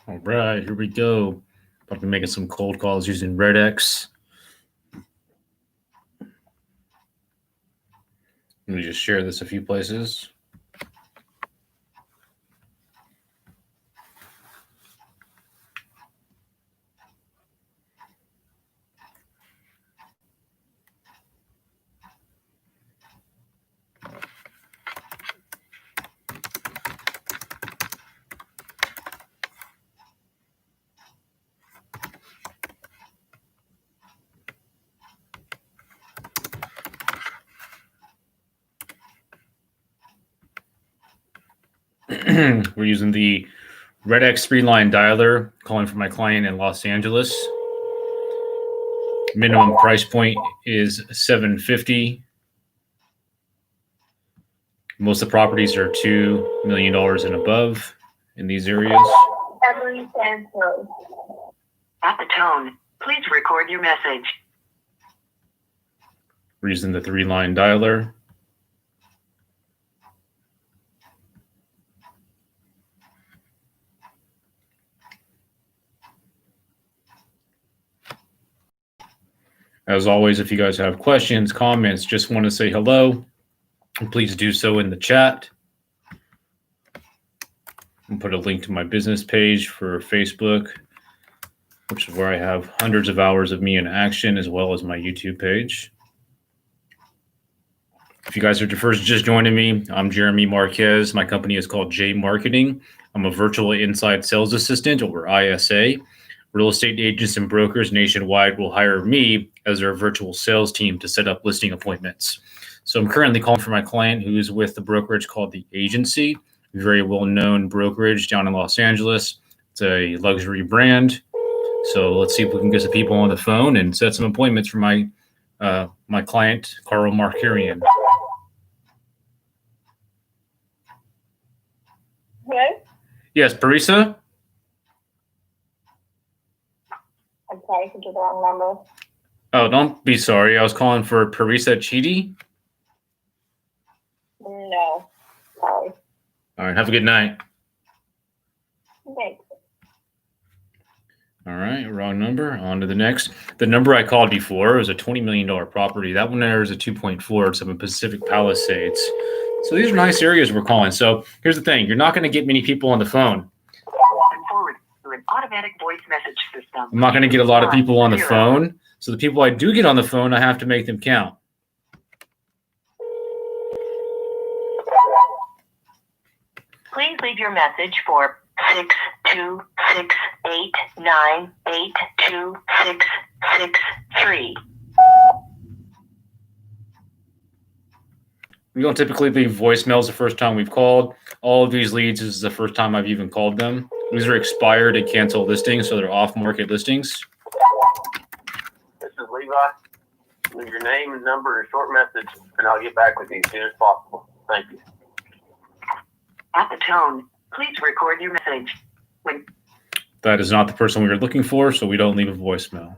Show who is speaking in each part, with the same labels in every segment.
Speaker 1: All right, here we go. About to be making some cold calls using RedX. Let me just share this a few places. We're using the RedX 3-line dialer, calling for my client in Los Angeles. Minimum price point is $750. Most of the properties are $2 million and above in these areas.
Speaker 2: At the tone, please record your message.
Speaker 1: We're using the 3-line dialer. As always, if you guys have questions, comments, just want to say hello, please do so in the chat. I'll put a link to my business page for Facebook, which is where I have hundreds of hours of me in action, as well as my YouTube page. If you guys are first just joining me, I'm Jeremy Marquez. My company is called jmarqeting. I'm a virtual inside sales assistant, or ISA. Real estate agents and brokers nationwide will hire me as their virtual sales team to set up listing appointments. So I'm currently calling for my client who is with the brokerage called The Agency, a very well-known brokerage down in Los Angeles. It's a luxury brand. So let's see if we can get some people on the phone and set some appointments for my client, Carl Marqeting.
Speaker 3: Hello?
Speaker 1: Yes, Parisa?
Speaker 3: I'm sorry, I think you're the wrong number.
Speaker 1: Oh, don't be sorry. I was calling for Parisa Chidi.
Speaker 3: No, sorry.
Speaker 1: All right, have a good night.
Speaker 3: Thanks.
Speaker 1: All right, wrong number. On to the next. The number I called before was a $20 million property. That one there is a 2.4. It's up in Pacific Palisades. So these are nice areas we're calling. So here's the thing. You're not going to get many people on the phone.
Speaker 2: Forward to an automatic voice message system.
Speaker 1: I'm not going to get a lot of people on the phone. So the people I do get on the phone, I have to make them count.
Speaker 2: Please leave your message for 62689826663.
Speaker 1: We don't typically leave voicemails the first time we've called. All of these leads is the first time I've even called them. These are expired and canceled listings, so they're off-market listings.
Speaker 4: This is Levi. Leave your name and number and a short message, and I'll get back with you as soon as possible. Thank you.
Speaker 2: At the tone, please record your message.
Speaker 1: That is not the person we were looking for, so we don't leave a voicemail.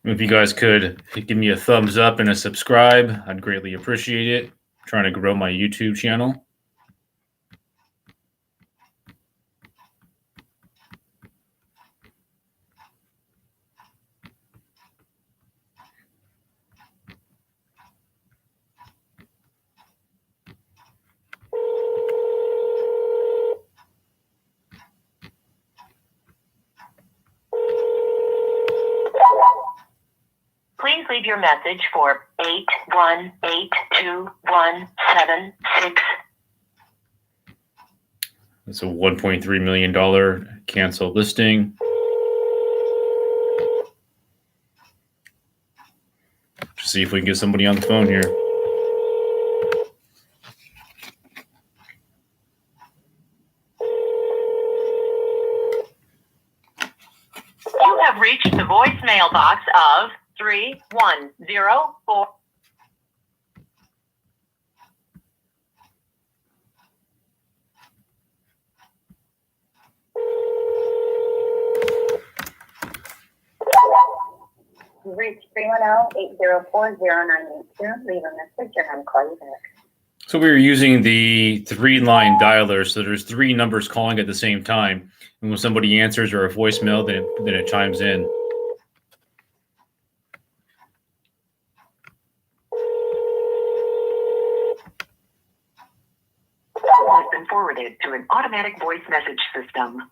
Speaker 1: If you guys could give me a thumbs up and a subscribe, I'd greatly appreciate it. I'm trying to grow my YouTube channel.
Speaker 2: Please leave your message for 8182176.
Speaker 1: It's a $1.3 million canceled listing. Just see if we can get somebody on the phone here.
Speaker 2: You have reached the voicemail box of 3104.
Speaker 3: You reached 310-804-0982. Leave a message and I'll call you back.
Speaker 1: So we were using the 3-line dialer, so there's 3 numbers calling at the same time. And when somebody answers or a voicemail, then it chimes in.
Speaker 2: Has been forwarded to an automatic voice message system.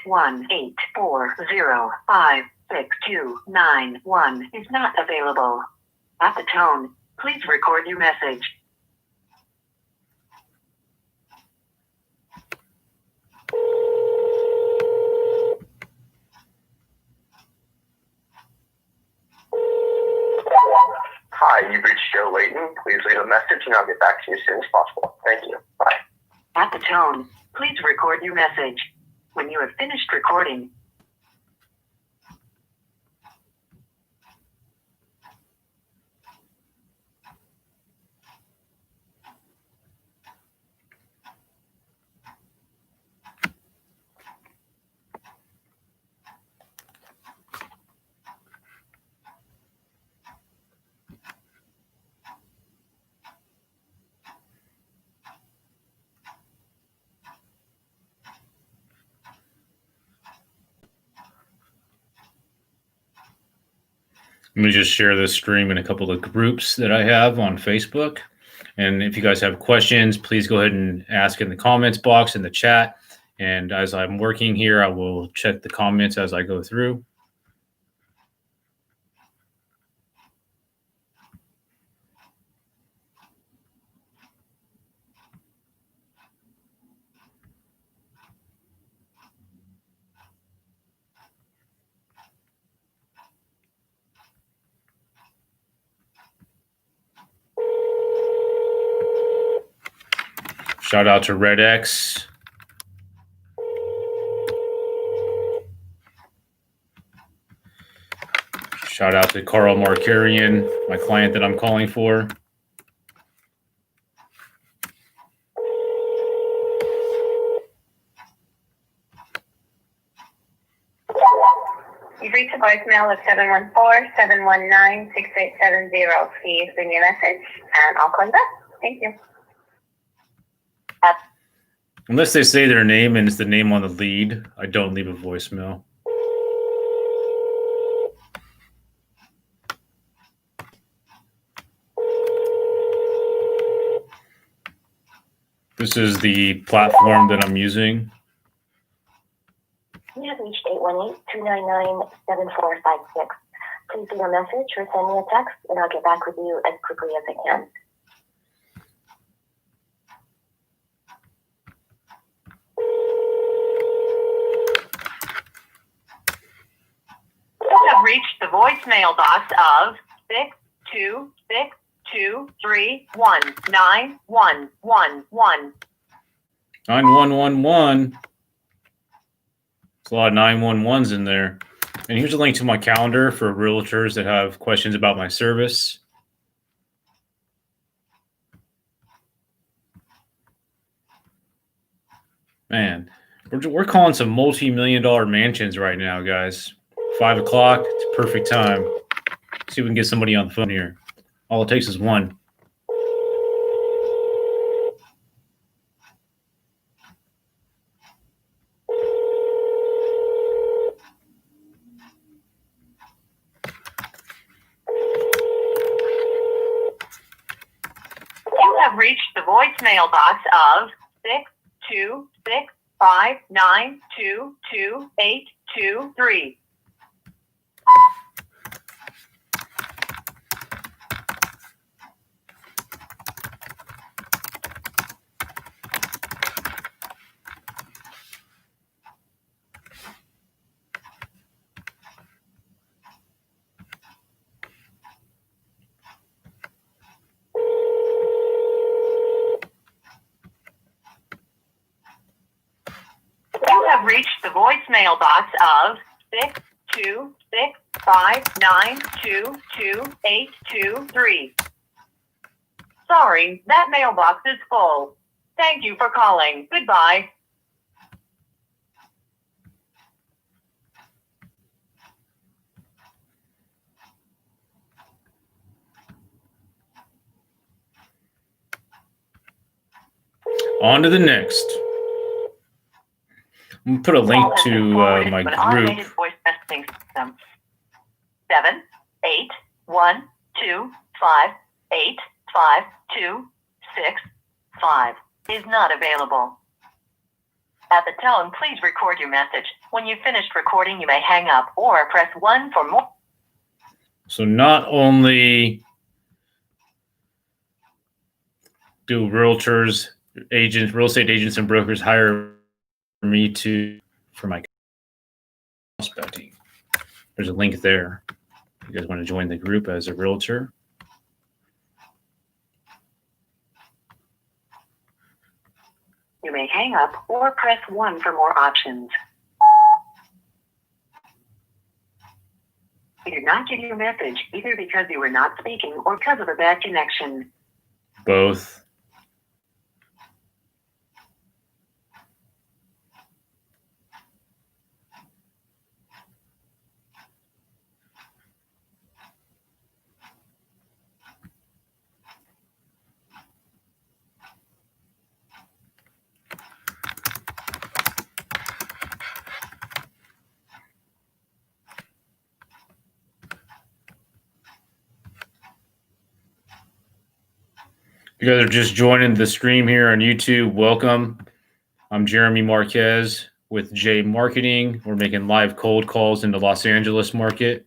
Speaker 2: 81840562991 is not available. At the tone, please record your message.
Speaker 4: Hi, you've reached Joe Layton. Please leave a message and I'll get back to you as soon as possible. Thank you. Bye.
Speaker 2: At the tone, please record your message. When you have finished recording,
Speaker 1: Let me just share this stream in a couple of groups that I have on Facebook. And if you guys have questions, please go ahead and ask in the comments box in the chat. And as I'm working here, I will check the comments as I go through. Shout out to Red X. Shout out to Carl Markarian, my client that I'm calling for.
Speaker 3: You've reached a voicemail of 714-719-6870. Please leave me a message and I'll call you back. Thank you.
Speaker 1: Unless they say their name and it's the name on the lead, I don't leave a voicemail. This is the platform that I'm using.
Speaker 3: You have reached 818-299-7456. Please leave a message or send me a text and I'll get back with you as quickly as I can.
Speaker 2: you have reached the voicemail box of 62623191111.
Speaker 1: 9111. There's a lot of 911s in there. And here's a link to my calendar for realtors that have questions about my service. Man, we're calling some multi-million-dollar mansions right now, guys. 5 o'clock, it's a perfect time. See if we can get somebody on the phone here. All it takes is one.
Speaker 2: You have reached the voicemail box of 62659222823. You have reached the voicemail box of 62659222823. Sorry, that mailbox is full. Thank you for calling. Goodbye.
Speaker 1: On to the next. I'm going to put a link
Speaker 2: Call has been
Speaker 1: to
Speaker 2: forwarded
Speaker 1: my
Speaker 2: to an
Speaker 1: group.
Speaker 2: automated voice messaging system. 7 8 1 2 5 8 5 2 6 5 is not available. At the tone, please record your message. When you've finished recording, you may hang up or press 1 for more.
Speaker 1: So not only do realtors, agents, real estate agents and brokers hire me for my prospecting. There's a link there. If you guys want to join the group as a realtor.
Speaker 2: You may hang up or press 1 for more options. We did not get your message either because you were not speaking or because of a bad connection.
Speaker 1: Both. If you guys are just joining the stream here on YouTube, welcome. I'm Jeremy Marquez with jmarqeting. We're making live cold calls in the Los Angeles market.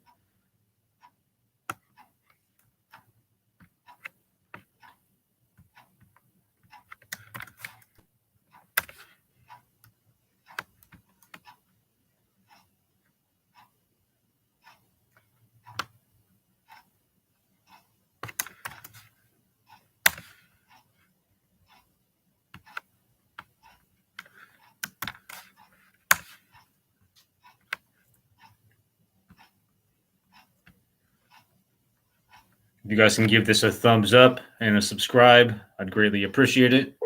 Speaker 1: If you guys can give this a thumbs up and a subscribe, I'd greatly appreciate it.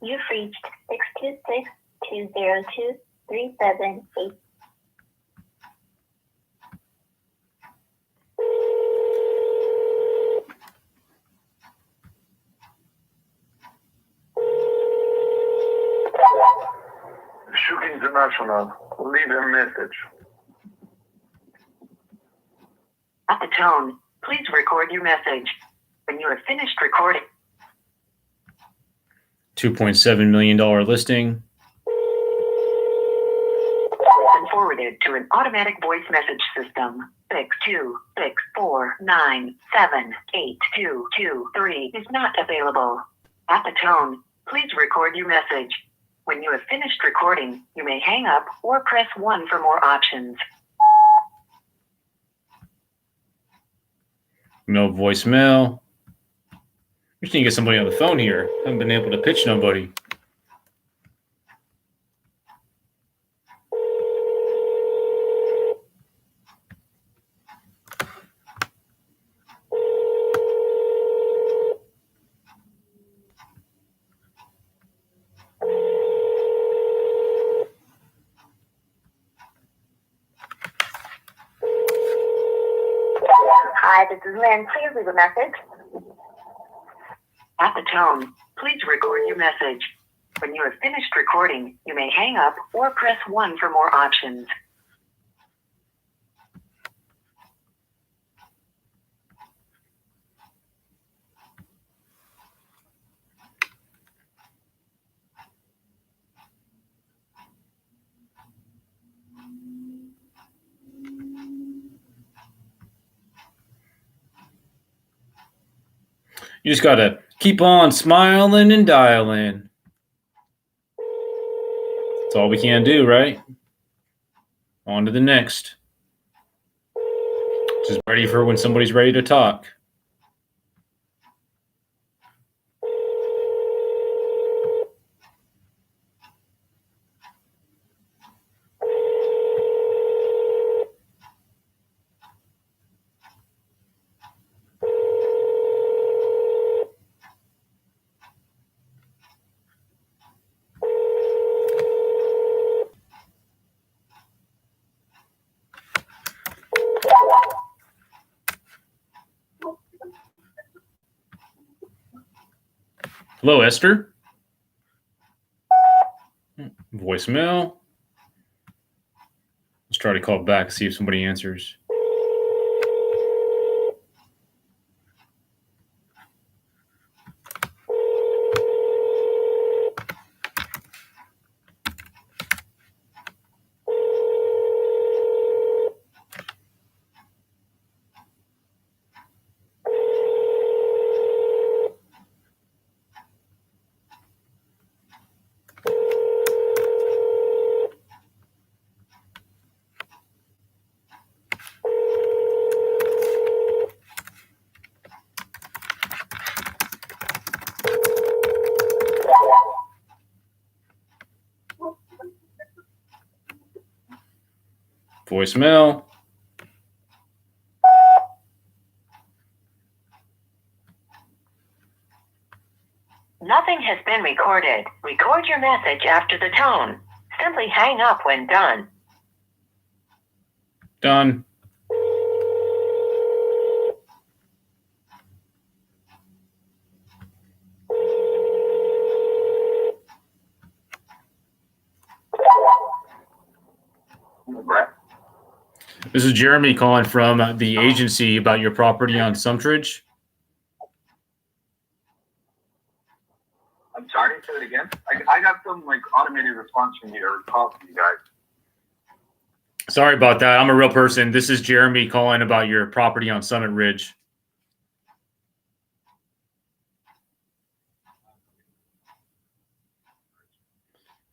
Speaker 3: You've reached 626-202-3788.
Speaker 4: Shook International. Leave a message.
Speaker 2: At the tone, please record your message. When you have finished recording,
Speaker 1: $2.7 million listing.
Speaker 2: it's been forwarded to an automatic voice message system. 62649782223 is not available. At the tone, please record your message. When you have finished recording, you may hang up or press 1 for more options.
Speaker 1: No voicemail. We just need to get somebody on the phone here. Haven't been able to pitch nobody.
Speaker 3: Hi, this is Lynn. Please leave a message.
Speaker 2: At the tone, please record your message. When you have finished recording, you may hang up or press 1 for more options.
Speaker 1: You just got to keep on smiling and dialing. That's all we can do, right? On to the next. Just ready for when somebody's ready to talk. Hello, Esther. Voicemail. Let's try to call back and see if somebody answers. Voicemail.
Speaker 2: Nothing has been recorded. Record your message after the tone. Simply hang up when done.
Speaker 1: Done. This is Jeremy calling from the agency about your property on Sumtridge.
Speaker 5: I'm sorry, say it again. I got some like automated response from you or call from you guys.
Speaker 1: Sorry about that. I'm a real person. This is Jeremy calling about your property on Summit Ridge.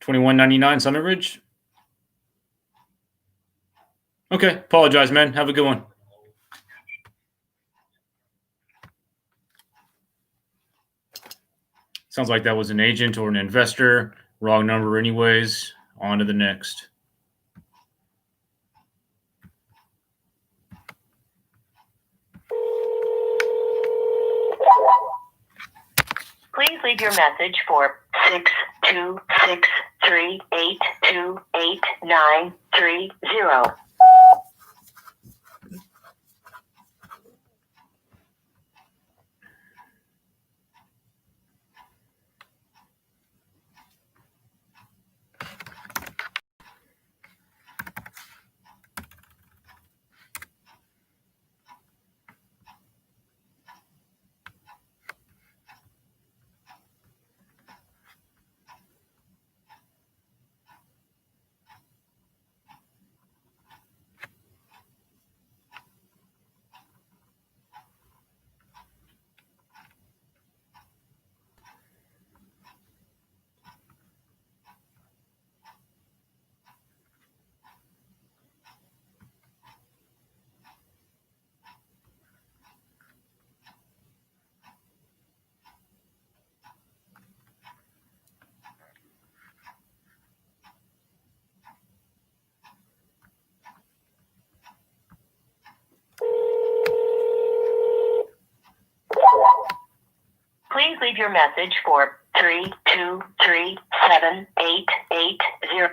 Speaker 1: $21.99 Summit Ridge. Okay, apologize, man. Have a good one. Sounds like that was an agent or an investor. Wrong number anyways. On to the next.
Speaker 2: Please leave your message for 62638288930. Please leave your message for 3237880.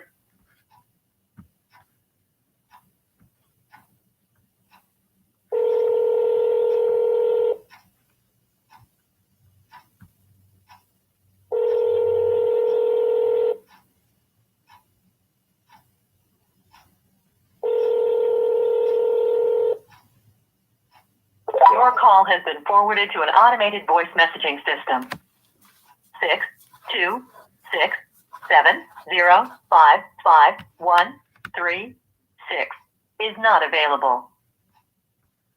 Speaker 2: Your call has been forwarded to an automated voice messaging system. 62670555136 is not available.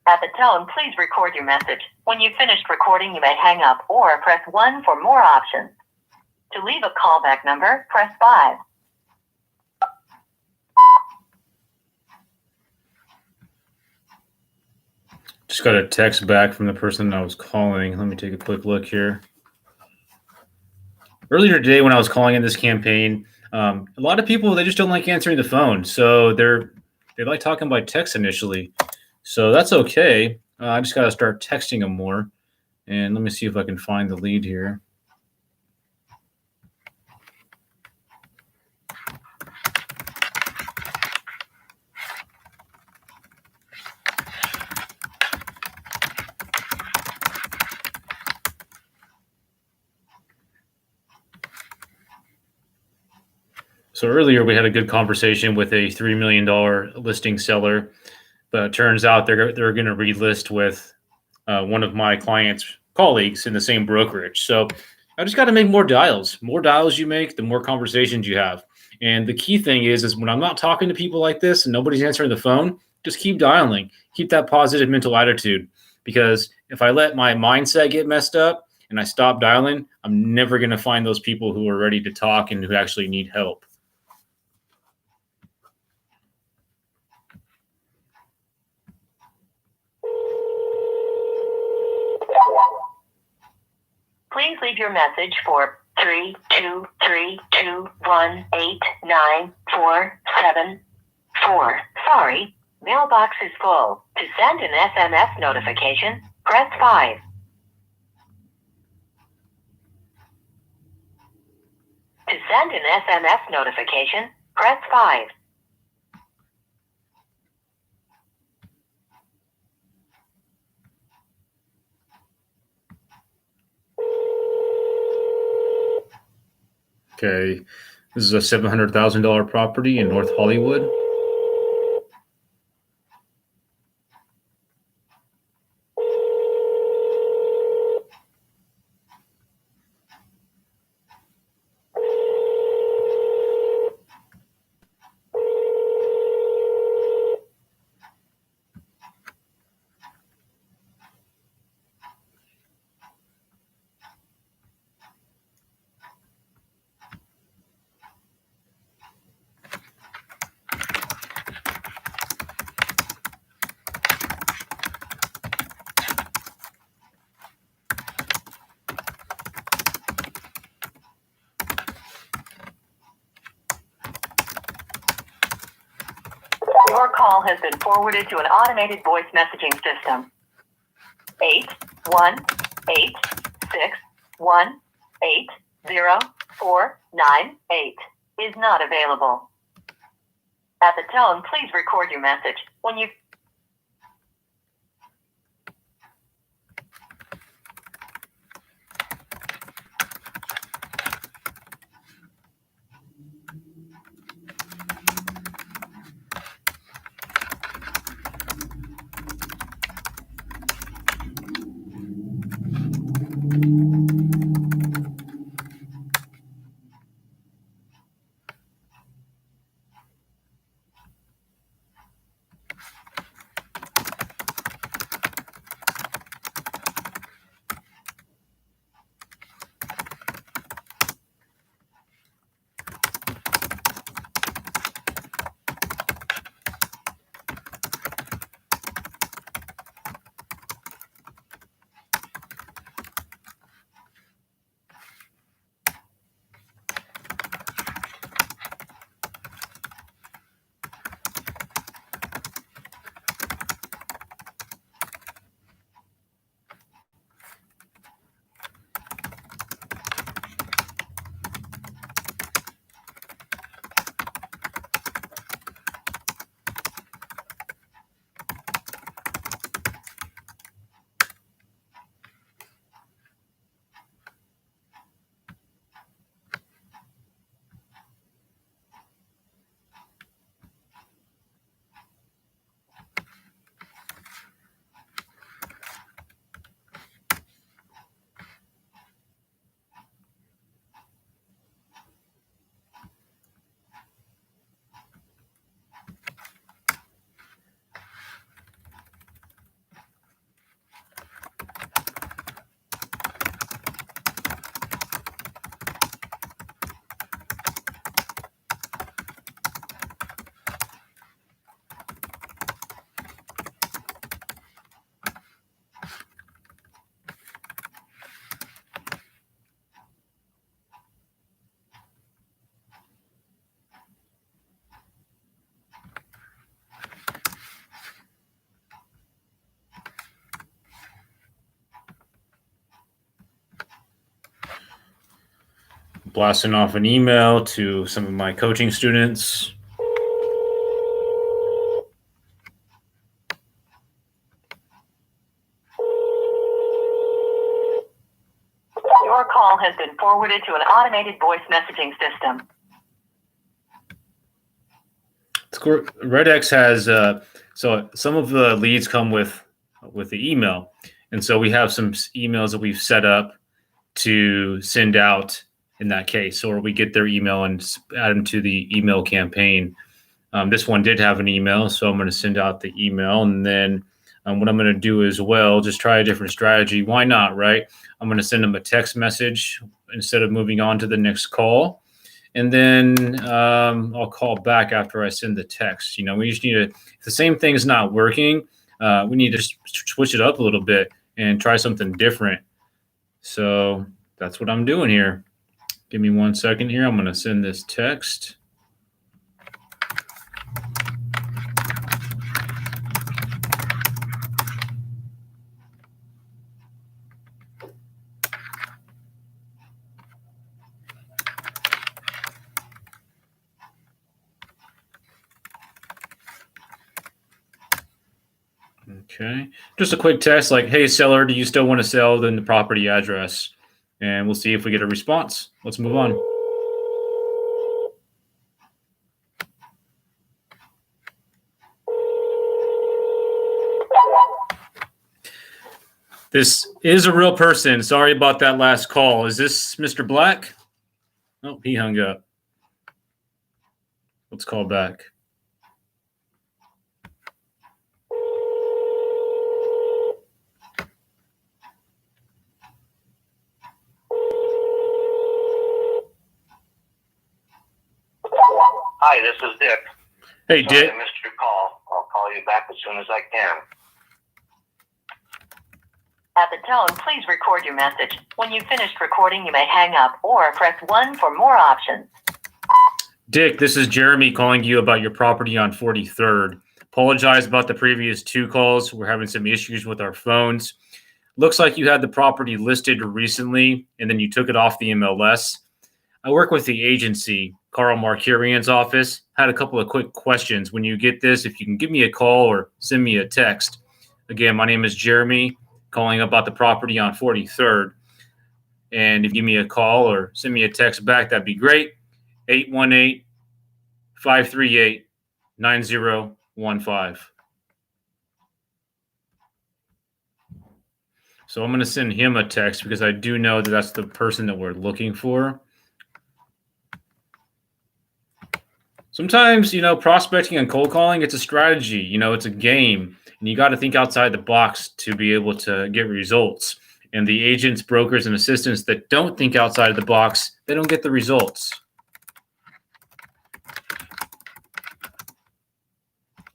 Speaker 2: At the tone, please record your message. When you've finished recording, you may hang up or press 1 for more options. To leave a callback number, press 5.
Speaker 1: Just got a text back from the person I was calling. Let me take a quick look here. Earlier today when I was calling in this campaign, a lot of people, they just don't like answering the phone. So they like talking by text initially. So that's okay. I just got to start texting them more. And let me see if I can find the lead here. So earlier we had a good conversation with a $3 million listing seller, but it turns out they're going to relist with one of my clients' colleagues in the same brokerage. So I just got to make more dials. More dials you make, the more conversations you have. And the key thing is when I'm not talking to people like this and nobody's answering the phone, just keep dialing. Keep that positive mental attitude. Because if I let my mindset get messed up and I stop dialing, I'm never going to find those people who are ready to talk and who actually need help.
Speaker 2: Please leave your message for 32321894744. Sorry, mailbox is full. To send an SMS notification, press 5. To send an SMS notification, press 5.
Speaker 1: Okay, this is a $700,000 property in North Hollywood.
Speaker 2: Your call has been forwarded to an automated voice messaging system. 81861804998 is not available. At the tone, please record your message. When you
Speaker 1: Blasting off an email to some of my coaching students.
Speaker 2: Your call has been forwarded to an automated voice messaging system.
Speaker 1: RedX has so some of the leads come with the email, and so we have some emails that we've set up to send out in that case, or we get their email and add them to the email campaign. This one did have an email, so I'm going to send out the email, and then what I'm going to do as well, just try a different strategy. Why not, right? I'm going to send them a text message instead of moving on to the next call. And then I'll call back after I send the text. We just need to, if the same thing's not working, we need to switch it up a little bit and try something different. So that's what I'm doing here. Give me 1 second here. I'm going to send this text. Okay, just a quick test like, hey, seller, do you still want to sell? Then the property address, and we'll see if we get a response. Let's move on. This is a real person. Sorry about that last call. Is this Mr. Black? Oh, he hung up. Let's call back.
Speaker 4: Hi, this is Dick.
Speaker 1: Hey,
Speaker 4: Sorry
Speaker 1: Dick.
Speaker 4: I missed your call. I'll call you back as soon as I can.
Speaker 2: At the tone, please record your message. When you've finished recording, you may hang up or press 1 for more options.
Speaker 1: Dick, this is Jeremy calling you about your property on 43rd. Apologize about the previous 2 calls. We're having some issues with our phones. Looks like you had the property listed recently, and then you took it off the MLS. I work with the agency, Carl Marqueting's office. Had a couple of quick questions. When you get this, if you can give me a call or send me a text. Again, my name is Jeremy, calling about the property on 43rd. And if you give me a call or send me a text back, that'd be great. 818-538-9015. So I'm going to send him a text because I do know that that's the person that we're looking for. Sometimes, prospecting and cold calling, it's a strategy, it's a game, and you got to think outside the box to be able to get results. And the agents, brokers, and assistants that don't think outside of the box, they don't get the results.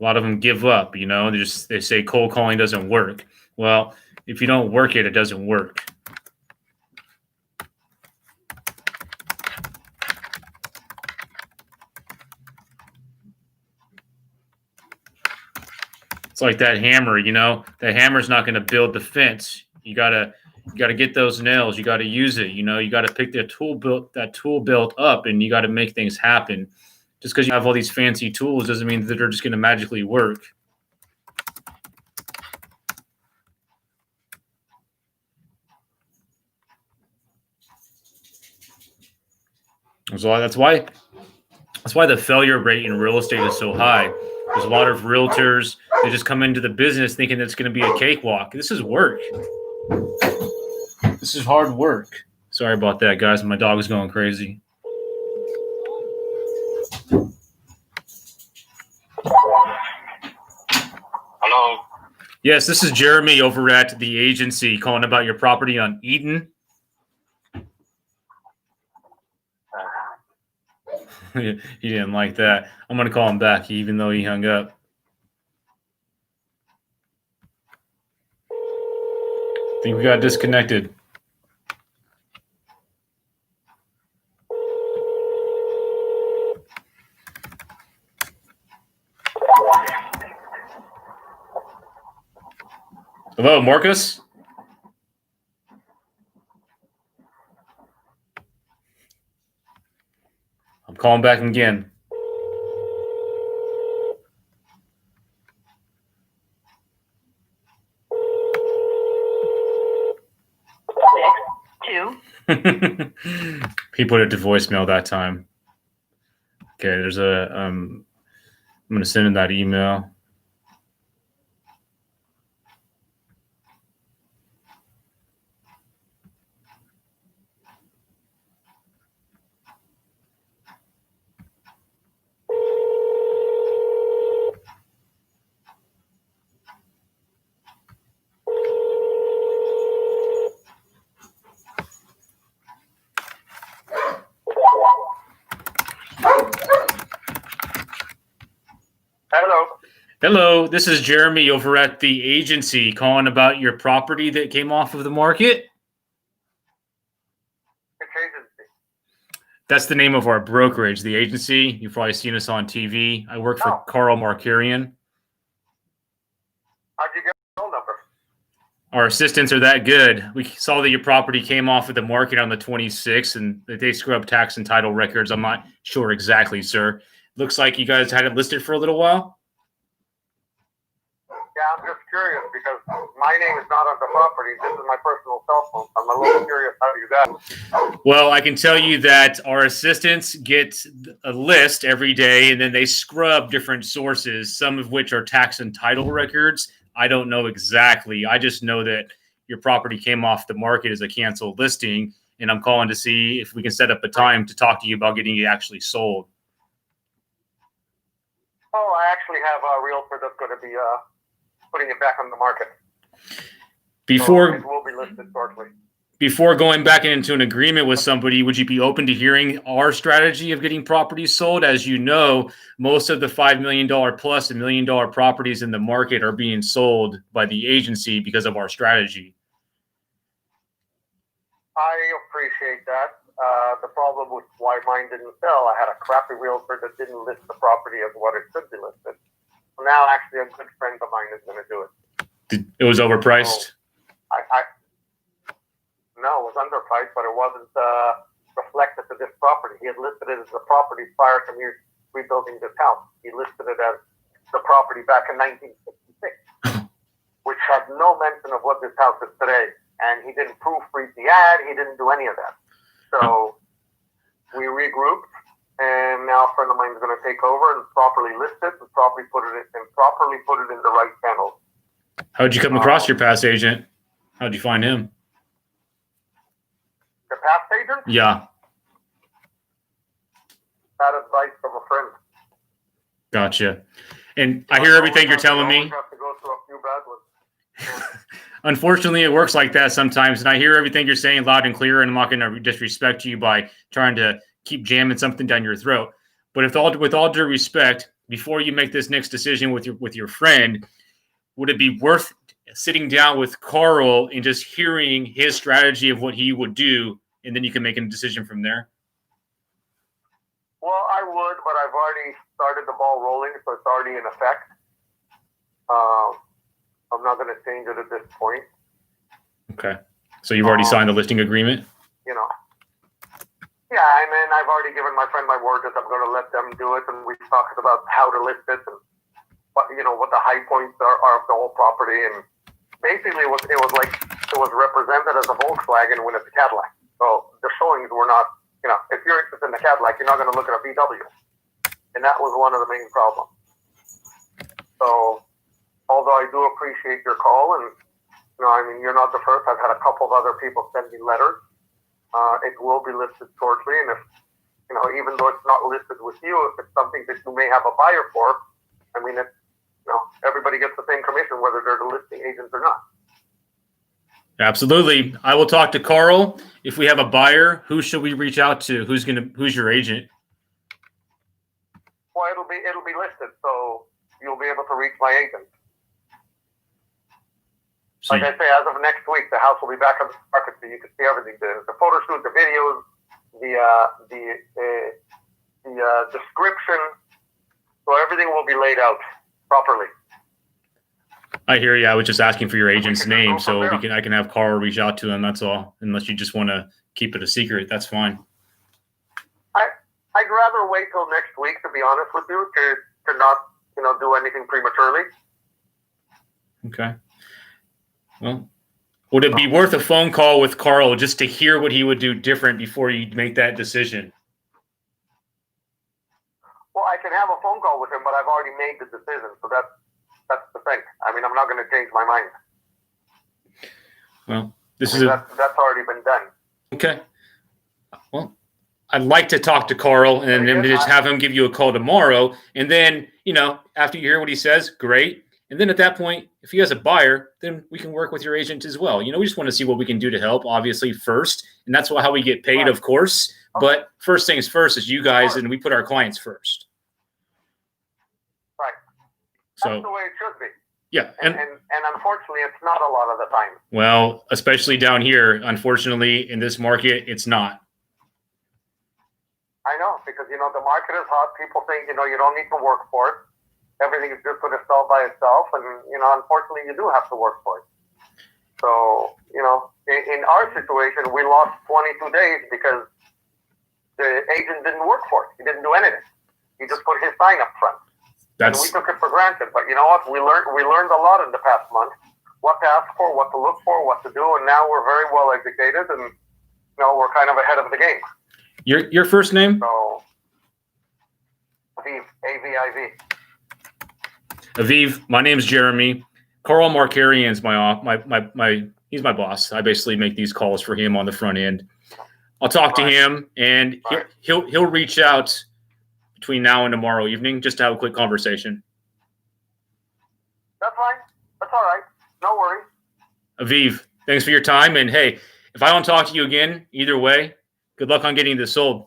Speaker 1: A lot of them give up, they say cold calling doesn't work. Well, if you don't work it, it doesn't work. It's like that hammer, that hammer's not going to build the fence. You gotta get those nails. You gotta use it. You gotta pick that tool belt up, and you gotta make things happen. Just because you have all these fancy tools doesn't mean that they're just going to magically work. So that's why the failure rate in real estate is so high. There's a lot of realtors, they just come into the business thinking it's going to be a cakewalk. This is work. This is hard work. Sorry about that, guys. My dog is going crazy.
Speaker 4: Hello?
Speaker 1: Yes, this is Jeremy over at the agency calling about your property on Eden. He didn't like that. I'm going to call him back, even though he hung up. I think we got disconnected. Hello, Marcus? I'm calling back again. He put it to voicemail that time. Okay, there's a I'm going to send in that email.
Speaker 4: Hello.
Speaker 1: Hello, this is Jeremy over at the agency calling about your property that came off of the market.
Speaker 4: Which agency?
Speaker 1: That's the name of our brokerage, the agency. You've probably seen us on TV. I work for Carl Marqueting.
Speaker 4: How'd you get my phone number?
Speaker 1: Our assistants are that good. We saw that your property came off of the market on the 26th and that they scrubbed tax and title records. I'm not sure exactly, sir. Looks like you guys had it listed for a little while.
Speaker 4: Yeah, I'm just curious because my name is not on the property. This is my personal cell phone. I'm a little curious how you got it.
Speaker 1: Well, I can tell you that our assistants get a list every day and then they scrub different sources, some of which are tax and title records. I don't know exactly. I just know that your property came off the market as a canceled listing, and I'm calling to see if we can set up a time to talk to you about getting it actually sold.
Speaker 4: Oh, I actually have a realtor that's going to be putting it back on the market. So it will be listed shortly.
Speaker 1: Before going back into an agreement with somebody, would you be open to hearing our strategy of getting properties sold? As you know, most of the $5 million plus $1 million properties in the market are being sold by the agency because of our strategy.
Speaker 4: I appreciate that. The problem with why mine didn't sell, I had a crappy realtor that didn't list the property as what it should be listed. Now, actually, a good friend of mine is going to do it.
Speaker 1: It was overpriced?
Speaker 4: No, it was underpriced, but it wasn't reflected to this property. He had listed it as the property prior to me rebuilding this house. He listed it as the property back in 1966, which had no mention of what this house is today. And he didn't proofread the ad. He didn't do any of that. So we regrouped, and now a friend of mine is going to take over and properly list it and properly put it in the right channels.
Speaker 1: How'd you come across your past agent? How'd you find him?
Speaker 4: The past agent?
Speaker 1: Yeah.
Speaker 4: That advice from a friend.
Speaker 1: Gotcha. And I hear everything you're telling me.
Speaker 4: You have to go through a few bad ones.
Speaker 1: Unfortunately, it works like that sometimes. And I hear everything you're saying loud and clear, and I'm not going to disrespect you by trying to keep jamming something down your throat. But with all due respect, before you make this next decision with your friend, would it be worth sitting down with Carl and just hearing his strategy of what he would do, and then you can make a decision from there?
Speaker 4: Well, I would, but I've already started the ball rolling, so it's already in effect. I'm not going to change it at this point.
Speaker 1: Okay. So you've already signed the listing agreement?
Speaker 4: You know. Yeah, and then I've already given my friend my word that I'm going to let them do it, and we talked about how to list it and what the high points are of the whole property, and basically it was represented as a Volkswagen when it's a Cadillac. So the showings were not, if you're interested in the Cadillac, you're not going to look at a VW, and that was one of the main problems. So although I do appreciate your call, and you're not the first. I've had a couple of other people send me letters. It will be listed shortly, and if even though it's not listed with you, if it's something that you may have a buyer for, everybody gets the same commission whether they're the listing agents or not.
Speaker 1: Absolutely. I will talk to Carl. If we have a buyer, who should we reach out to? Who's your agent?
Speaker 4: Well, it'll be listed, so you'll be able to reach my agent. Like I say, as of next week, the house will be back on the market, so you can see everything: the photo shoot, the videos, the description. So everything will be laid out properly.
Speaker 1: I hear you. I was just asking for your agent's name, so I can have Carl reach out to him. That's all. Unless you just want to keep it a secret, that's fine.
Speaker 4: I'd rather wait till next week, to be honest with you, to not do anything prematurely.
Speaker 1: Okay. Well, would it be worth a phone call with Carl just to hear what he would do different before you make that decision?
Speaker 4: Well, I can have a phone call with him, but I've already made the decision. So that's the thing. I mean, I'm not going to change my mind.
Speaker 1: Well,
Speaker 4: that's already been done.
Speaker 1: Okay. Well, I'd like to talk to Carl and then just have him give you a call tomorrow. And then, after you hear what he says, great. And then at that point, if he has a buyer, then we can work with your agent as well. We just want to see what we can do to help, obviously, first. And that's how we get paid, right, of course. Okay. But first things first is you guys, and we put our clients first.
Speaker 4: Right.
Speaker 1: So
Speaker 4: that's the way it should be.
Speaker 1: Yeah.
Speaker 4: And unfortunately, it's not a lot of the time.
Speaker 1: Well, especially down here, unfortunately, in this market, it's not.
Speaker 4: I know, because, the market is hot. People think, you don't need to work for it. Everything is just going to sell by itself. And, unfortunately, you do have to work for it. So, in our situation, we lost 22 days because the agent didn't work for it. He didn't do anything. He just put his sign up front. And we took it for granted. But you know what? We learned a lot in the past month. What to ask for, what to look for, what to do. And now we're very well educated and, we're kind of ahead of the game.
Speaker 1: Your first name?
Speaker 4: So, Aviv, A-V-I-V.
Speaker 1: Aviv, my name's Jeremy. Carl Marqueting's he's my boss. I basically make these calls for him on the front end. I'll talk to him, and he'll reach out between now and tomorrow evening just to have a quick conversation.
Speaker 4: That's fine. That's all right. No worries.
Speaker 1: Aviv, thanks for your time. And hey, if I don't talk to you again, either way, good luck on getting this sold.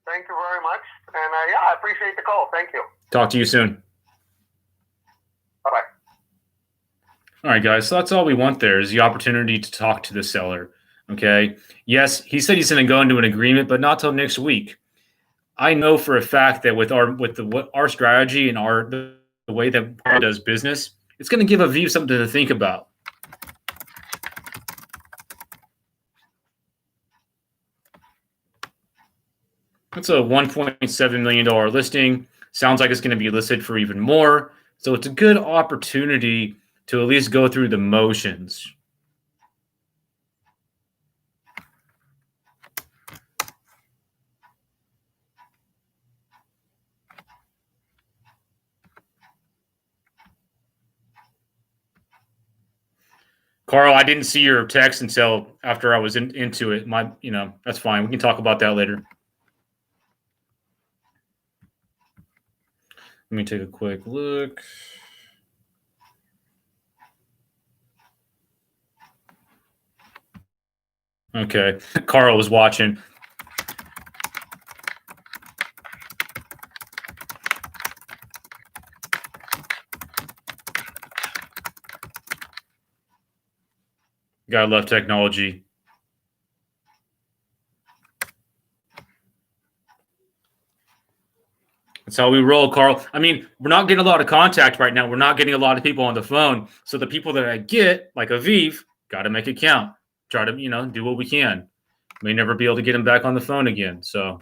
Speaker 4: Thank you very much. And I appreciate the call. Thank you.
Speaker 1: Talk to you soon.
Speaker 4: Bye-bye.
Speaker 1: All right, guys. So that's all we want there is the opportunity to talk to the seller. Okay. Yes, he said he's going to go into an agreement, but not till next week. I know for a fact that with our strategy and the way that Carl does business, it's going to give Aviv something to think about. It's a $1.7 million listing. Sounds like it's going to be listed for even more. So it's a good opportunity to at least go through the motions. Carl, I didn't see your text until after I was into it. That's fine. We can talk about that later. Let me take a quick look. Okay. Carl was watching. Gotta love technology. That's how we roll, Carl. I mean, we're not getting a lot of contact right now. We're not getting a lot of people on the phone. So the people that I get, like Aviv, got to make it count. Try to, do what we can. May never be able to get him back on the phone again. So.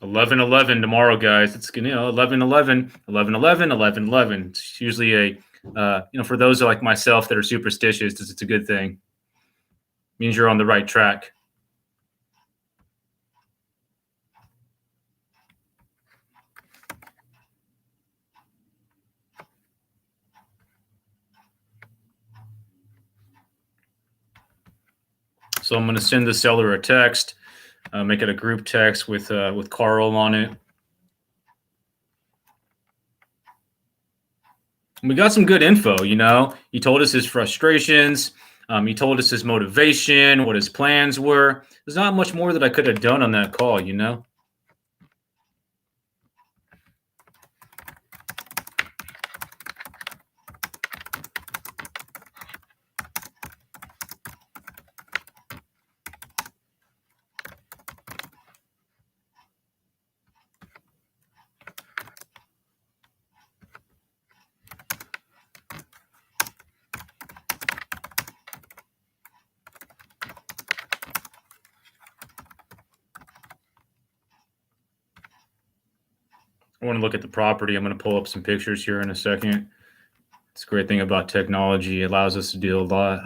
Speaker 1: $11-11 tomorrow, guys. It's 11-11, 11-11, 11-11. It's usually for those like myself that are superstitious, it's a good thing. It means you're on the right track. So I'm going to send the seller a text. Make it a group text with Carl on it. We got some good info, He told us his frustrations. He told us his motivation, what his plans were. There's not much more that I could have done on that call, want to look at the property, I'm going to pull up some pictures here in a second. It's a great thing about technology. It allows us to do a lot.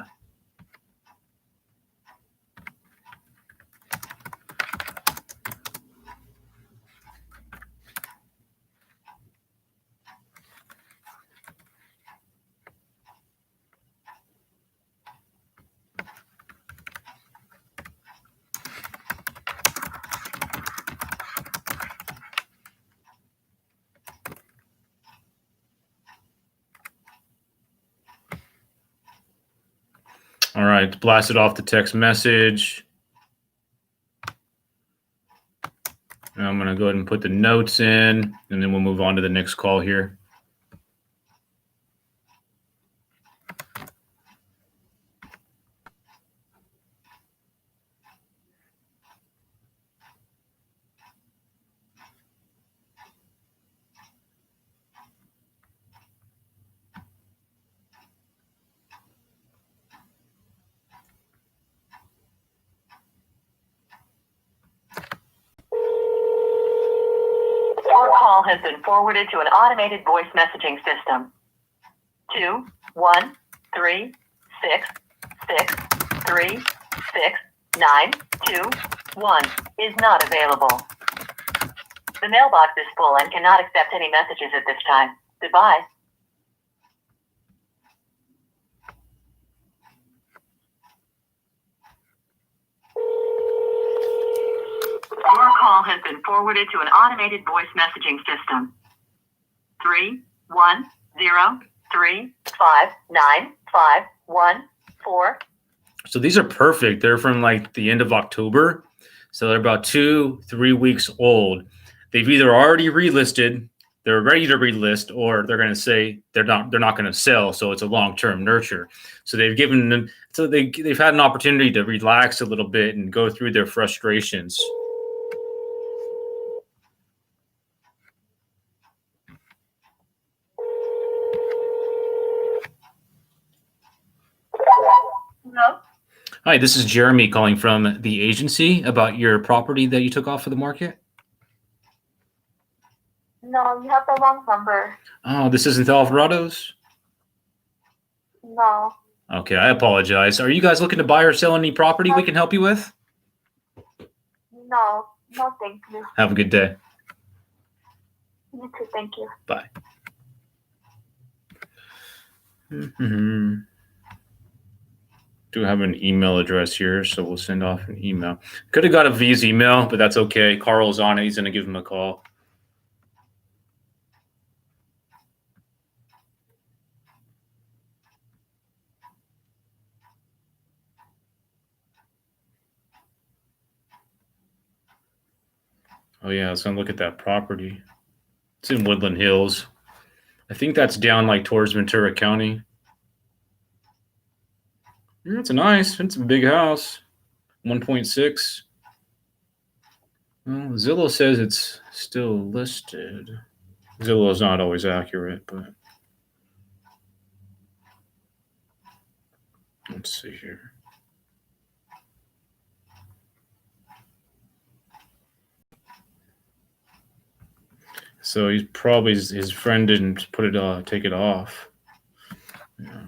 Speaker 1: All right, blasted off the text message. And I'm going to go ahead and put the notes in, and then we'll move on to the next call here.
Speaker 2: Your call has been forwarded to an automated voice messaging system. 2136636921 is not available. The mailbox is full and cannot accept any messages at this time. Goodbye. Your call has been forwarded to an automated voice messaging system. 310359514.
Speaker 1: So these are perfect. They're from like the end of October. So they're about 2-3 weeks old. They've either already relisted, they're ready to relist, or they're going to say they're not going to sell. So it's a long-term nurture. So they've given them, so they've had an opportunity to relax a little bit and go through their frustrations.
Speaker 2: No.
Speaker 1: Hi, this is Jeremy calling from the agency about your property that you took off of the market.
Speaker 3: No, you have the wrong number.
Speaker 1: Oh, this isn't the Alvarados?
Speaker 3: No.
Speaker 1: Okay, I apologize. Are you guys looking to buy or sell any property we can help you with?
Speaker 3: No. No, thank you.
Speaker 1: Have a good day.
Speaker 3: You too, thank you.
Speaker 1: Bye. Mm-hmm. Do have an email address here, so we'll send off an email. Could have got a V's email, but that's okay. Carl's on it. He's going to give him a call. Oh, yeah, let's go look at that property. It's in Woodland Hills. I think that's down like towards Ventura County. Yeah, it's a big house. 1.6. Well, Zillow says it's still listed. Zillow's not always accurate, but let's see here. So he's probably his friend didn't take it off. Yeah.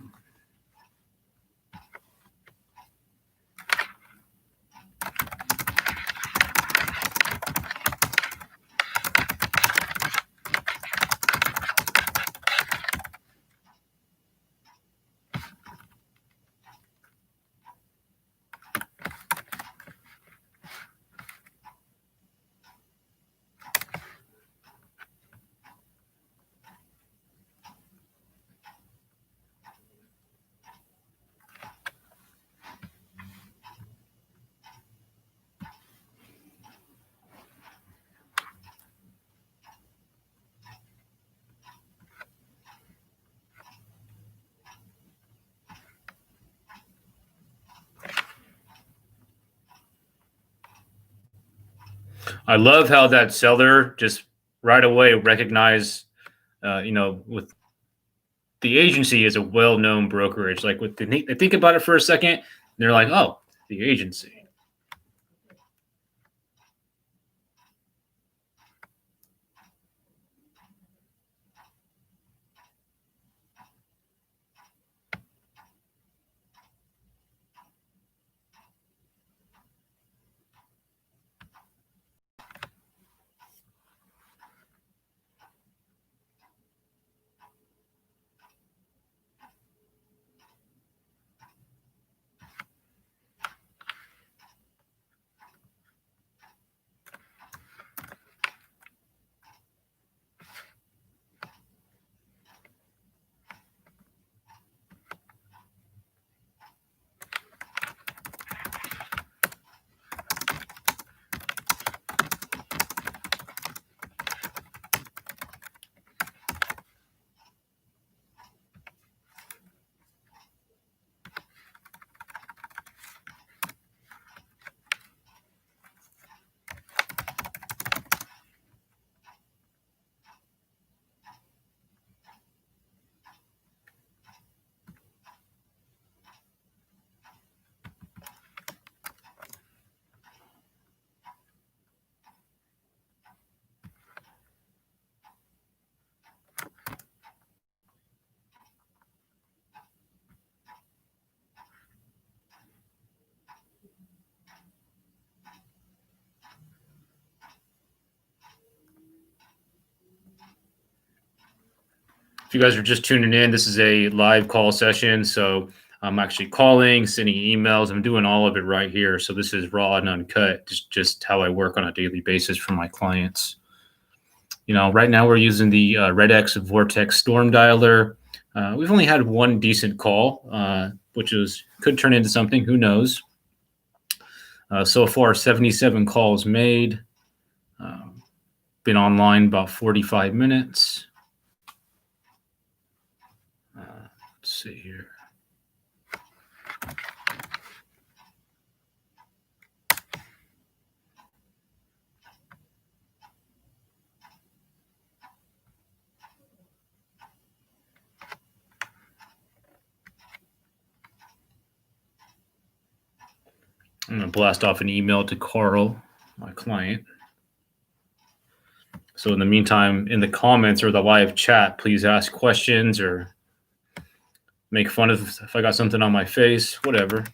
Speaker 1: I love how that seller just right away recognized, with the agency is a well-known brokerage. Like they think about it for a second, they're like, oh, the agency. If you guys are just tuning in, this is a live call session. So I'm actually calling, sending emails. I'm doing all of it right here. So this is raw and uncut, just how I work on a daily basis for my clients. Right now we're using the RedX Vortex Storm Dialer. We've only had one decent call, which could turn into something. Who knows? So far, 77 calls made. Been online about 45 minutes. Let's see here. I'm going to blast off an email to Carl, my client. So in the meantime, in the comments or the live chat, please ask questions or make fun of if I got something on my face, whatever.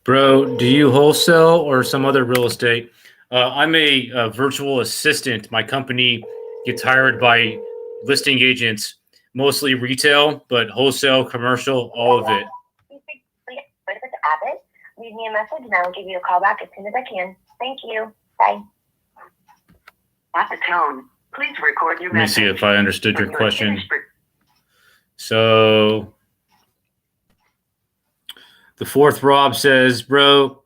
Speaker 1: Bro, do you wholesale or some other real estate? I'm a virtual assistant. My company gets hired by listing agents, mostly retail, but wholesale, commercial, all of it.
Speaker 3: Abbott, leave me a message and I will give you a call back as soon as I can. Thank you. Bye.
Speaker 2: At the tone, please record your
Speaker 1: Let me
Speaker 2: message.
Speaker 1: see if I understood your question. So the fourth Rob says, bro,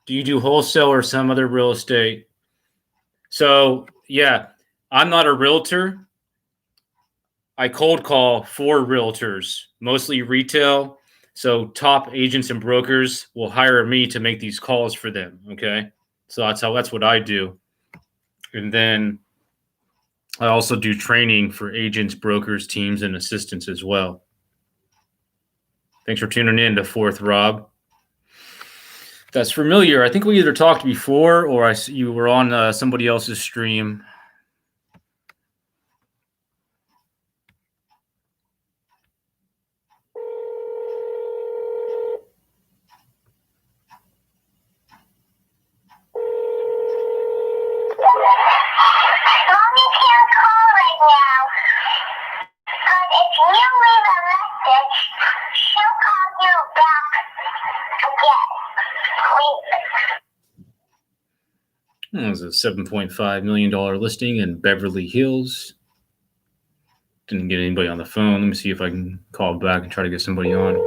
Speaker 1: do you do wholesale or some other real estate? So yeah, I'm not a realtor. I cold call for realtors, mostly retail. So top agents and brokers will hire me to make these calls for them. Okay. So that's what I do. And then I also do training for agents, brokers, teams, and assistants as well. Thanks for tuning in to Fourth Rob. That's familiar. I think we either talked before or you were on somebody else's stream.
Speaker 3: Mommy can't call right now. But if you leave a message, she'll call you back again. Please.
Speaker 1: $7.5 million listing in Beverly Hills. Didn't get anybody on the phone. Let me see if I can call back and try to get somebody on.
Speaker 3: Mommy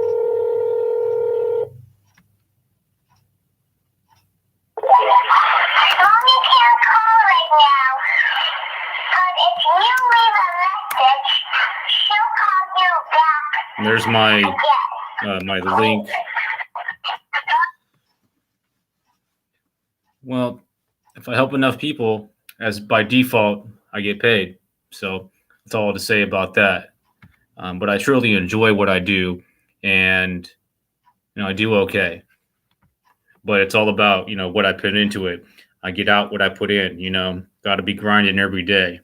Speaker 3: can't call right now. But if you leave a message, she'll call you back.
Speaker 1: And there's my link. Well, if I help enough people, as by default, I get paid. So that's all to say about that. But I truly enjoy what I do, and I do okay. But it's all about what I put into it. I get out what I put in. Got to be grinding every day.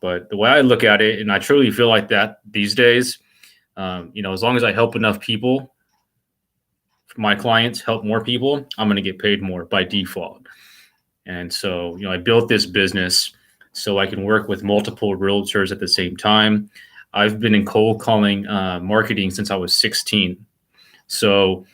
Speaker 1: But the way I look at it, and I truly feel like that these days, as long as I help enough people, my clients help more people, I'm going to get paid more by default. And so, I built this business so I can work with multiple realtors at the same time. I've been in cold calling marketing since I was 16. So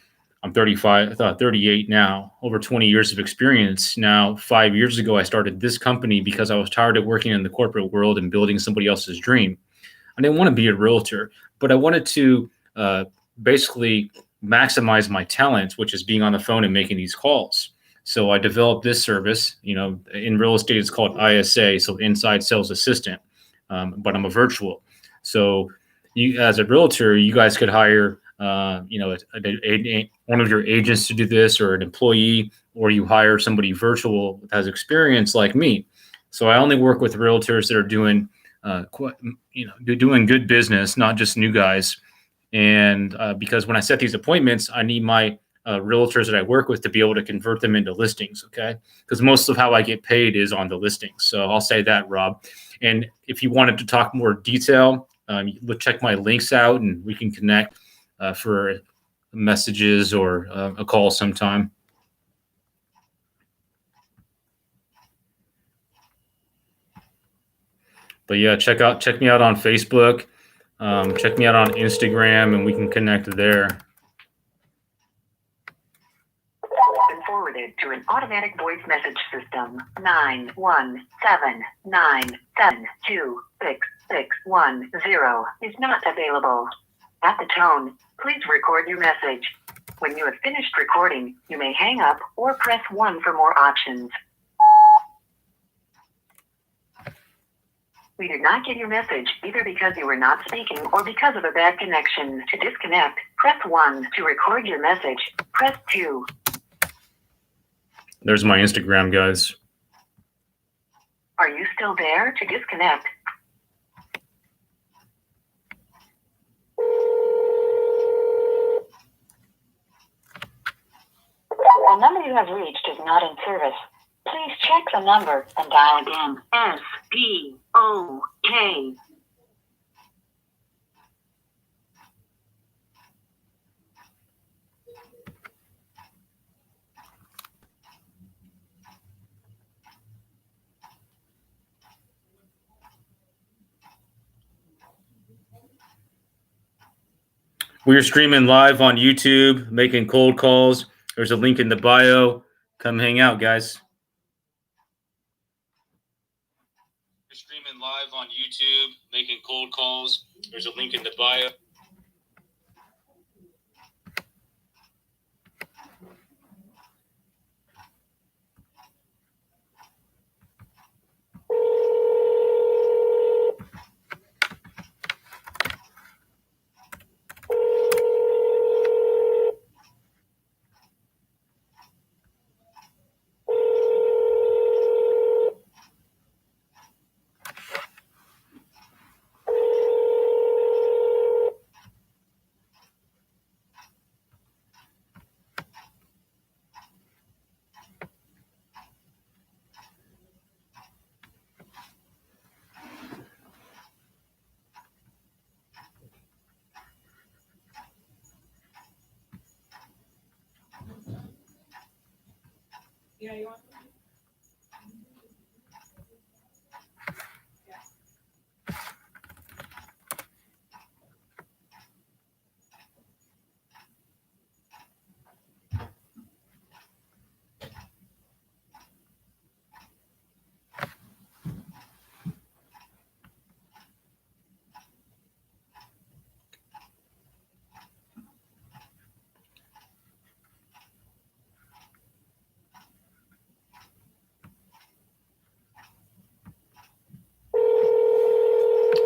Speaker 1: I'm 38 now, over 20 years of experience. Now, 5 years ago, I started this company because I was tired of working in the corporate world and building somebody else's dream. I didn't want to be a realtor, but I wanted to basically maximize my talent, which is being on the phone and making these calls. So I developed this service. In real estate, it's called ISA, so Inside Sales Assistant, but I'm a virtual. So you, as a realtor, you guys could hire, one of your agents to do this, or an employee, or you hire somebody virtual that has experience like me. So I only work with realtors that are doing, doing good business, not just new guys. And because when I set these appointments, I need my realtors that I work with to be able to convert them into listings. Okay. Because most of how I get paid is on the listings. So I'll say that, Rob. And if you wanted to talk more detail, check my links out and we can connect for messages or a call sometime. But yeah, check me out on Facebook. Check me out on Instagram, and we can connect there.
Speaker 2: Been forwarded to an automatic voice message system. 91797266610 is not available. At the tone, please record your message. When you have finished recording, you may hang up or press 1 for more options. We did not get your message, either because you were not speaking or because of a bad connection. To disconnect, press 1. To record your message, press 2.
Speaker 1: There's my Instagram, guys.
Speaker 2: Are you still there? To disconnect, the number you have reached is not in service. Please check the number and dial again. SPOK.
Speaker 1: We're streaming live on YouTube, making cold calls. There's a link in the bio. Come hang out, guys. We're streaming live on YouTube, making cold calls. There's a link in the bio.
Speaker 6: Yeah, you want?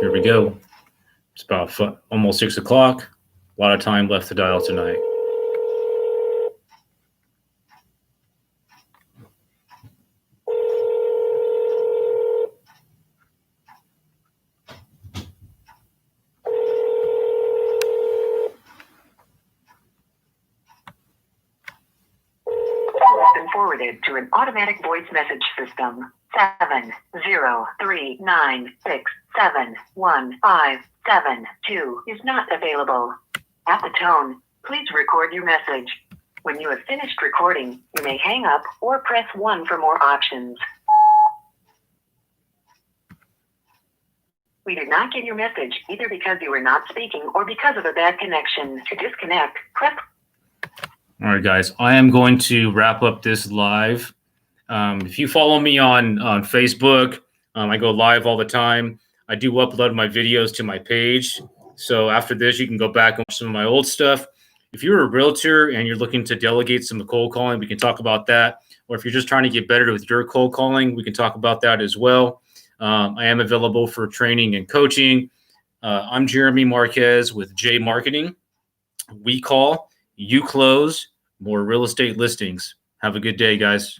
Speaker 1: Here we go. It's about almost 6 o'clock. A lot of time left to dial tonight.
Speaker 2: Been forwarded to an automatic voice message system. 703967157 is not available. At the tone, please record your message. When you have finished recording, you may hang up or press 1 for more options. We did not get your message either because you were not speaking or because of a bad connection. To disconnect, press.
Speaker 1: All right, guys, I am going to wrap up this live. If you follow me on Facebook, I go live all the time. I do upload my videos to my page. So after this, you can go back and watch some of my old stuff. If you're a realtor and you're looking to delegate some cold calling, we can talk about that. Or if you're just trying to get better with your cold calling, we can talk about that as well. I am available for training and coaching. I'm Jeremy Marquez with jmarqeting. We call, you close, more real estate listings. Have a good day, guys.